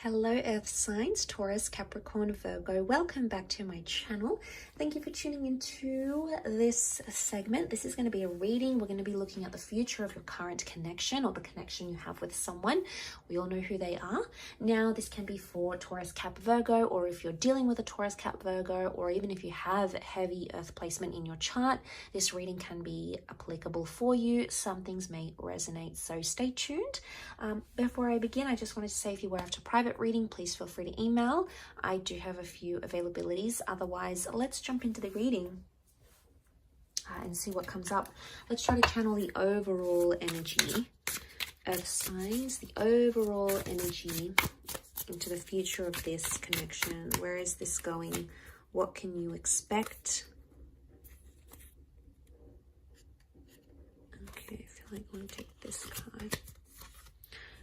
Hello Earth signs, Taurus, Capricorn, Virgo. Welcome back to my channel. Thank you for tuning into this segment. This is going to be a reading. We're going to be looking at the future of your current connection or the connection you have with someone. We all know who they are. Now, this can be for Taurus, Cap, Virgo, or if you're dealing with a Taurus, Cap, Virgo, or even if you have heavy Earth placement in your chart, this reading can be applicable for you. Some things may resonate, so stay tuned. Before I begin, I just wanted to say if you were after private reading, please feel free to email. I do have a few availabilities. Otherwise, let's jump into the reading and see what comes up. Let's try to channel the overall energy, Earth signs, the overall energy into the future of this connection. Where is this going? What can you expect? Okay, I feel like I'm going to take this card.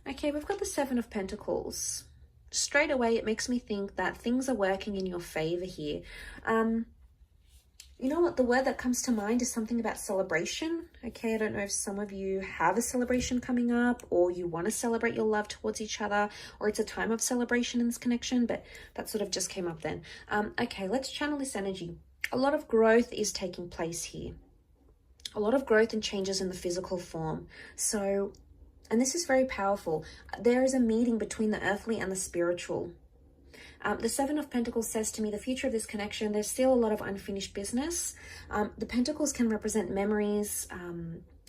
Okay, we've got the Seven of Pentacles. Straight away, it makes me think that things are working in your favor here. You know what? The word that comes to mind is something about celebration. Okay, I don't know if some of you have a celebration coming up or you want to celebrate your love towards each other, or it's a time of celebration in this connection, but that sort of just came up then. Okay, let's channel this energy. A lot of growth is taking place here. A lot of growth and changes in the physical form. So, and this is very powerful. There is a meeting between the earthly and the spiritual. The Seven of Pentacles says to me, the future of this connection, there's still a lot of unfinished business. The Pentacles can represent memories,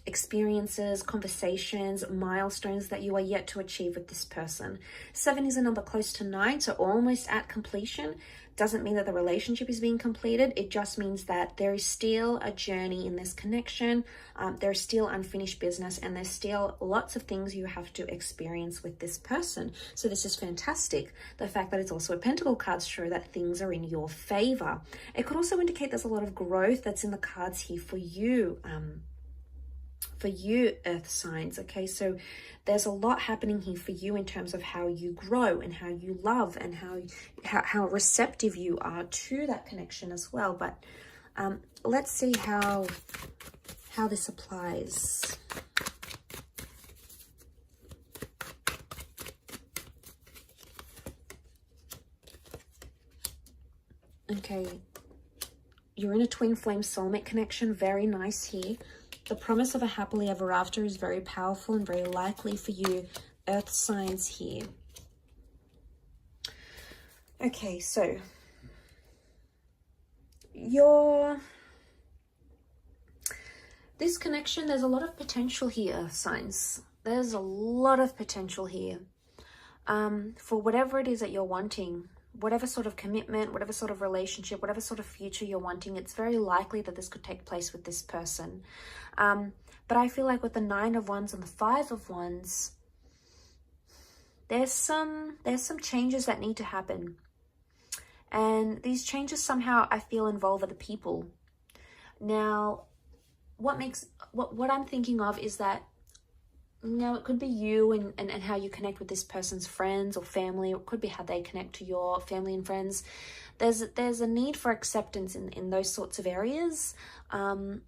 experiences, conversations, milestones that you are yet to achieve with this person. 7 is a number close to 9, so almost at completion. Doesn't mean that the relationship is being completed. It just means that there is still a journey in this connection. There's still unfinished business, and there's still lots of things you have to experience with this person. So this is fantastic. The fact that it's also a Pentacle cards show that things are in your favor. It could also indicate there's a lot of growth that's in the cards here for you. Earth signs. Okay, so there's a lot happening here for you in terms of how you grow and how you love and how receptive you are to that connection as well. But let's see how this applies. Okay, you're in a twin flame soulmate connection. Very nice here. The promise of a happily ever after is very powerful and very likely for you, Earth signs here. Okay, so this connection, there's a lot of potential here, Earth signs. There's a lot of potential here for whatever it is that you're wanting. Whatever sort of commitment, whatever sort of relationship, whatever sort of future you're wanting, it's very likely that this could take place with this person. But I feel like with the 9 of Wands and the 5 of Wands, there's some changes that need to happen. And these changes somehow I feel involve other people. Now, what I'm thinking of is that now, it could be you and how you connect with this person's friends or family. It could be how they connect to your family and friends. There's a need for acceptance in those sorts of areas in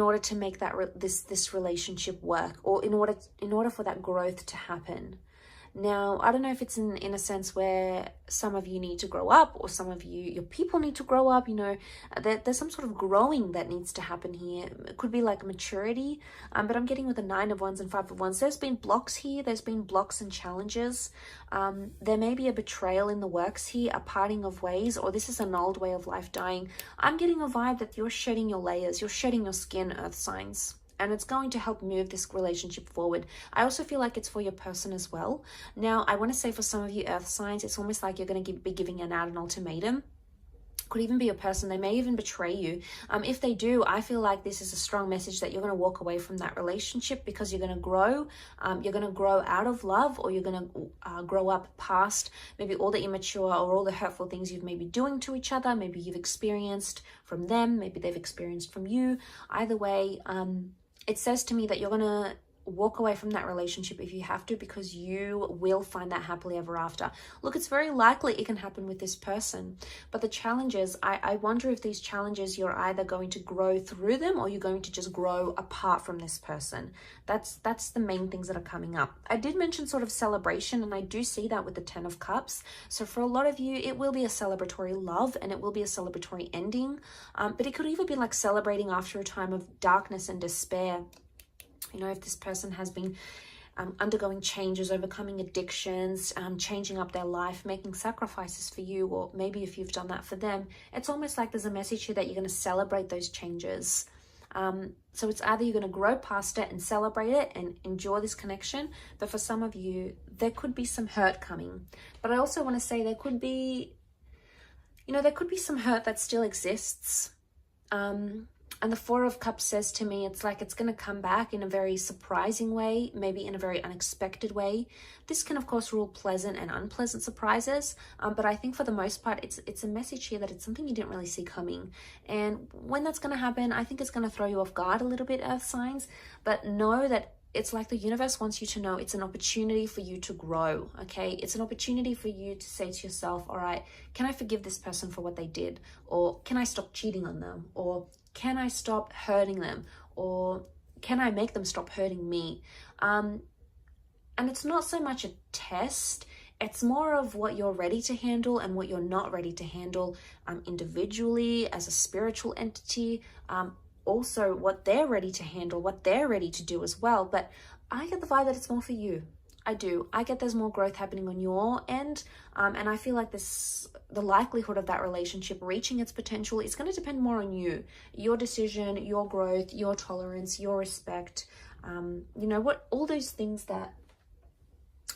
order to make that this relationship work, or in order for that growth to happen. Now, I don't know if it's in a sense where some of you need to grow up, or some of your people need to grow up. You know, there's some sort of growing that needs to happen here. It could be like maturity, but I'm getting with the 9 of Wands and 5 of Wands. There's been blocks here. There's been blocks and challenges. There may be a betrayal in the works here, a parting of ways, or this is an old way of life dying. I'm getting a vibe that you're shedding your layers. You're shedding your skin, Earth signs. And it's going to help move this relationship forward. I also feel like it's for your person as well. Now, I want to say for some of you Earth signs, it's almost like you're going to be giving out an ultimatum. Could even be your person. They may even betray you. If they do, I feel like this is a strong message that you're going to walk away from that relationship because you're going to grow. You're going to grow out of love, or you're going to grow up past maybe all the immature or all the hurtful things you've maybe doing to each other. Maybe you've experienced from them. Maybe they've experienced from you. Either way, it says to me that you're going to walk away from that relationship if you have to, because you will find that happily ever after. Look, it's very likely it can happen with this person, but the challenges, I wonder if these challenges, you're either going to grow through them or you're going to just grow apart from this person. That's the main things that are coming up. I did mention sort of celebration, and I do see that with the 10 of Cups. So for a lot of you, it will be a celebratory love and it will be a celebratory ending, but it could even be like celebrating after a time of darkness and despair. You know, if this person has been undergoing changes, overcoming addictions, changing up their life, making sacrifices for you, or maybe if you've done that for them, it's almost like there's a message here that you're going to celebrate those changes. So it's either you're going to grow past it and celebrate it and enjoy this connection, but for some of you, there could be some hurt coming. But I also want to say there could be, you know, there could be some hurt that still exists. And the 4 of Cups says to me, it's like it's going to come back in a very surprising way, maybe in a very unexpected way. This can, of course, rule pleasant and unpleasant surprises, but I think for the most part, it's a message here that it's something you didn't really see coming. And when that's going to happen, I think it's going to throw you off guard a little bit, Earth signs, but know that it's like the universe wants you to know it's an opportunity for you to grow, okay? It's an opportunity for you to say to yourself, all right, can I forgive this person for what they did? Or can I stop cheating on them? Or can I stop hurting them? Or can I make them stop hurting me? And it's not so much a test, it's more of what you're ready to handle and what you're not ready to handle, individually, as a spiritual entity, also what they're ready to handle, what they're ready to do as well. But I get the vibe that it's more for you. I do. I get there's more growth happening on your end, and I feel like the likelihood of that relationship reaching its potential is going to depend more on you, your decision, your growth, your tolerance, your respect, you know, what all those things that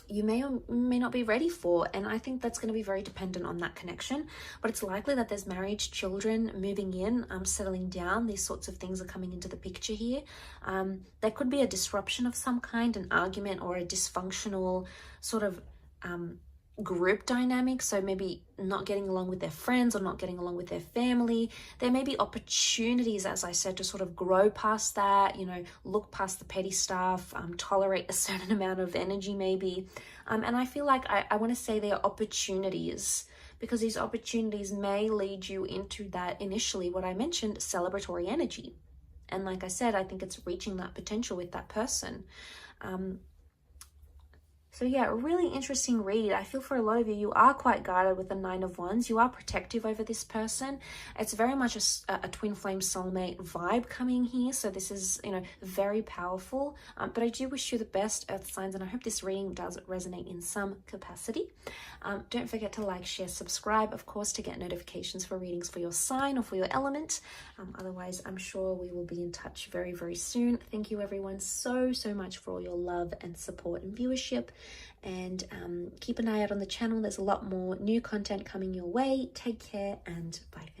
you may or may not be ready for. And I think that's going to be very dependent on that connection, but it's likely that there's marriage, children moving in, settling down. These sorts of things are coming into the picture here. There could be a disruption of some kind, an argument or a dysfunctional sort of group dynamic. So maybe not getting along with their friends or not getting along with their family. There may be opportunities, as I said, to sort of grow past that, you know, look past the petty stuff, tolerate a certain amount of energy maybe. And I feel like I want to say there are opportunities, because these opportunities may lead you into that initially, what I mentioned, celebratory energy. And like I said, I think it's reaching that potential with that person. So yeah, a really interesting read. I feel for a lot of you, you are quite guarded with the 9 of Wands. You are protective over this person. It's very much a twin flame soulmate vibe coming here. So this is, you know, very powerful. But I do wish you the best, Earth signs, and I hope this reading does resonate in some capacity. Don't forget to like, share, subscribe, of course, to get notifications for readings for your sign or for your element. Otherwise, I'm sure we will be in touch very, very soon. Thank you everyone so much for all your love and support and viewership. And keep an eye out on the channel. There's a lot more new content coming your way. Take care and bye for now.